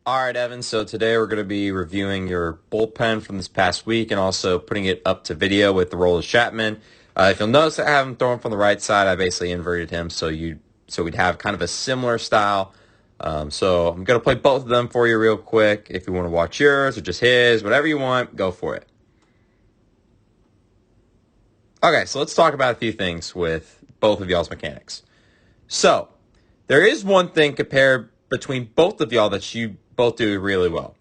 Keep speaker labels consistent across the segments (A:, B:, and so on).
A: All right, Evan. So today we're going to be reviewing your bullpen from this past week and also putting it up to video with the role of Chapman. If you'll notice, I have him throwing from the right side. I basically inverted him so we'd have kind of a similar style. So I'm going to play both of them for you real quick. If you want to watch yours or just his, whatever you want, go for it. Okay, so let's talk about a few things with both of y'all's mechanics. So there is one thing compared between both of y'all that you both do really well.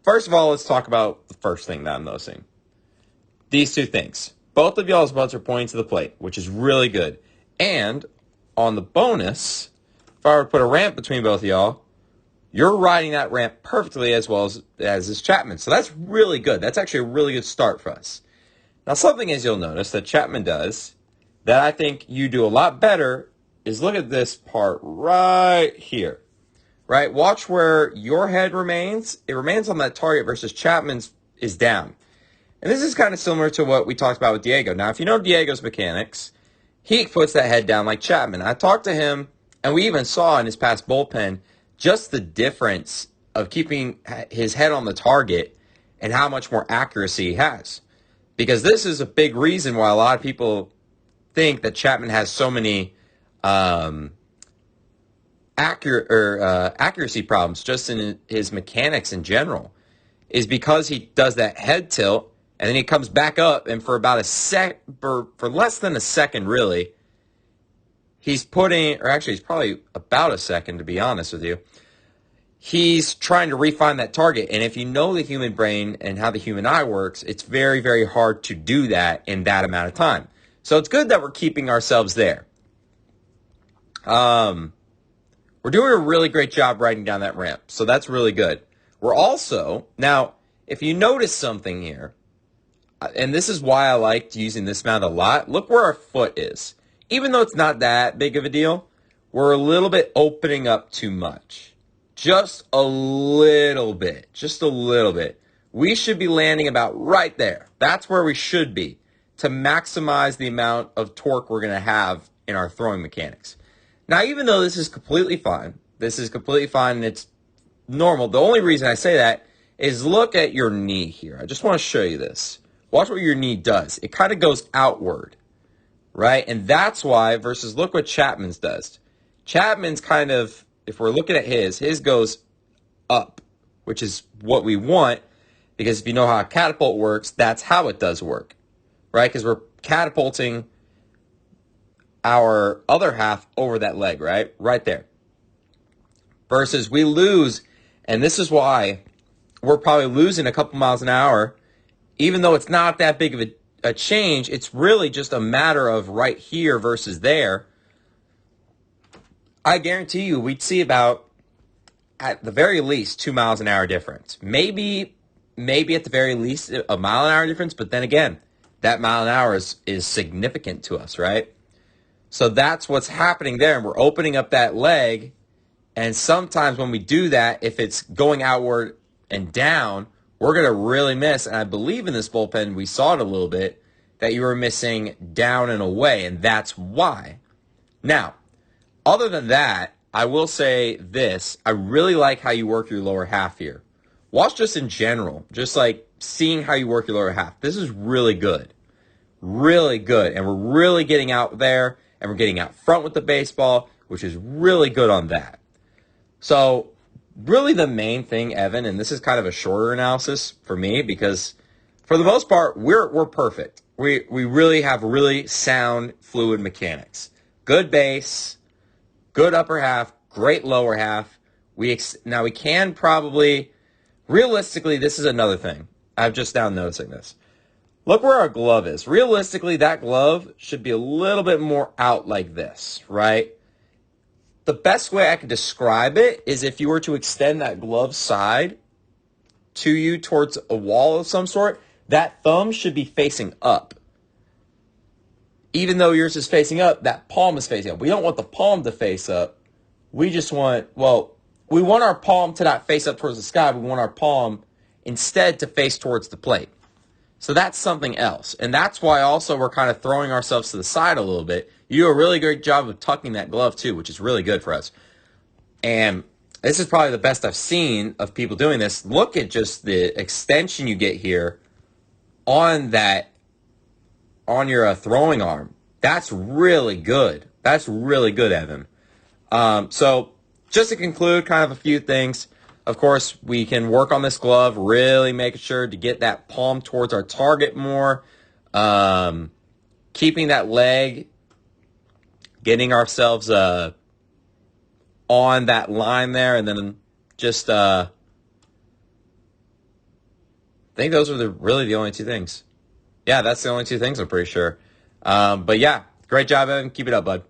A: First of all, let's talk about the first thing that I'm noticing. These two things. Both of y'all's butts are pointing to the plate, which is really good. And on the bonus, if I were to put a ramp between both of y'all, you're riding that ramp perfectly as well as this Chapman. So that's really good. That's actually a really good start for us. Now, something is you'll notice that Chapman does that I think you do a lot better is look at this part right here. Right? Watch where your head remains. It remains on that target versus Chapman's is down. And this is kind of similar to what we talked about with Diego. Now, if you know Diego's mechanics, he puts that head down like Chapman. I talked to him, and we even saw in his past bullpen just the difference of keeping his head on the target and how much more accuracy he has. Because this is a big reason why a lot of people think that Chapman has so many accuracy problems just in his mechanics in general, is because he does that head tilt and then he comes back up, and for about for less than a second really, he's probably about a second, to be honest with you, he's trying to refine that target. And if you know the human brain and how the human eye works, it's very, very hard to do that in that amount of time. So it's good that we're keeping ourselves there. We're doing a really great job riding down that ramp, so that's really good. We're also, now, if you notice something here, and this is why I liked using this mount a lot, look where our foot is. Even though it's not that big of a deal, we're a little bit opening up too much. Just a little bit. Just a little bit. We should be landing about right there. That's where we should be to maximize the amount of torque we're going to have in our throwing mechanics. Now, even though this is completely fine and it's normal, the only reason I say that is look at your knee here. I just want to show you this. Watch what your knee does. It kind of goes outward, right? And that's why, versus look what Chapman's does. Chapman's kind of, if we're looking at his goes up, which is what we want, because if you know how a catapult works, that's how it does work, right? Because we're catapulting our other half over that leg, right? Right there. Versus we lose, and this is why we're probably losing a couple miles an hour, even though it's not that big of a change. It's really just a matter of right here versus there. I guarantee you we'd see about, at the very least, 2 miles an hour difference. Maybe at the very least a mile an hour difference, but then again, that mile an hour is significant to us, right? So that's what's happening there, and we're opening up that leg, and sometimes when we do that, if it's going outward and down, we're going to really miss, and I believe in this bullpen, we saw it a little bit, that you were missing down and away, and that's why. Now, other than that, I will say this, I really like how you work your lower half here. Watch just in general, just like seeing how you work your lower half. This is really good. Really good, and we're really getting out there, and we're getting out front with the baseball, which is really good on that. So, really the main thing, Evan, and this is kind of a shorter analysis for me, because for the most part, we're perfect. We really have really sound, fluid mechanics. Good base, good upper half, great lower half. Now we can probably, realistically, this is another thing. I'm just now noticing this. Look where our glove is. Realistically, that glove should be a little bit more out like this, right? The best way I could describe it is if you were to extend that glove side to you towards a wall of some sort, that thumb should be facing up. Even though yours is facing up, that palm is facing up. We don't want the palm to face up. We just want, we want our palm to not face up towards the sky. We want our palm instead to face towards the plate. So that's something else. And that's why also we're kind of throwing ourselves to the side a little bit. You do a really great job of tucking that glove too, which is really good for us. And this is probably the best I've seen of people doing this. Look at just the extension you get here on your throwing arm. That's really good. That's really good, Evan. So just to conclude, kind of a few things. Of course, we can work on this glove, really making sure to get that palm towards our target more. Keeping that leg, getting ourselves on that line there, and then just I think those are really the only two things. Yeah, that's the only two things I'm pretty sure. But yeah, great job, Evan. Keep it up, bud.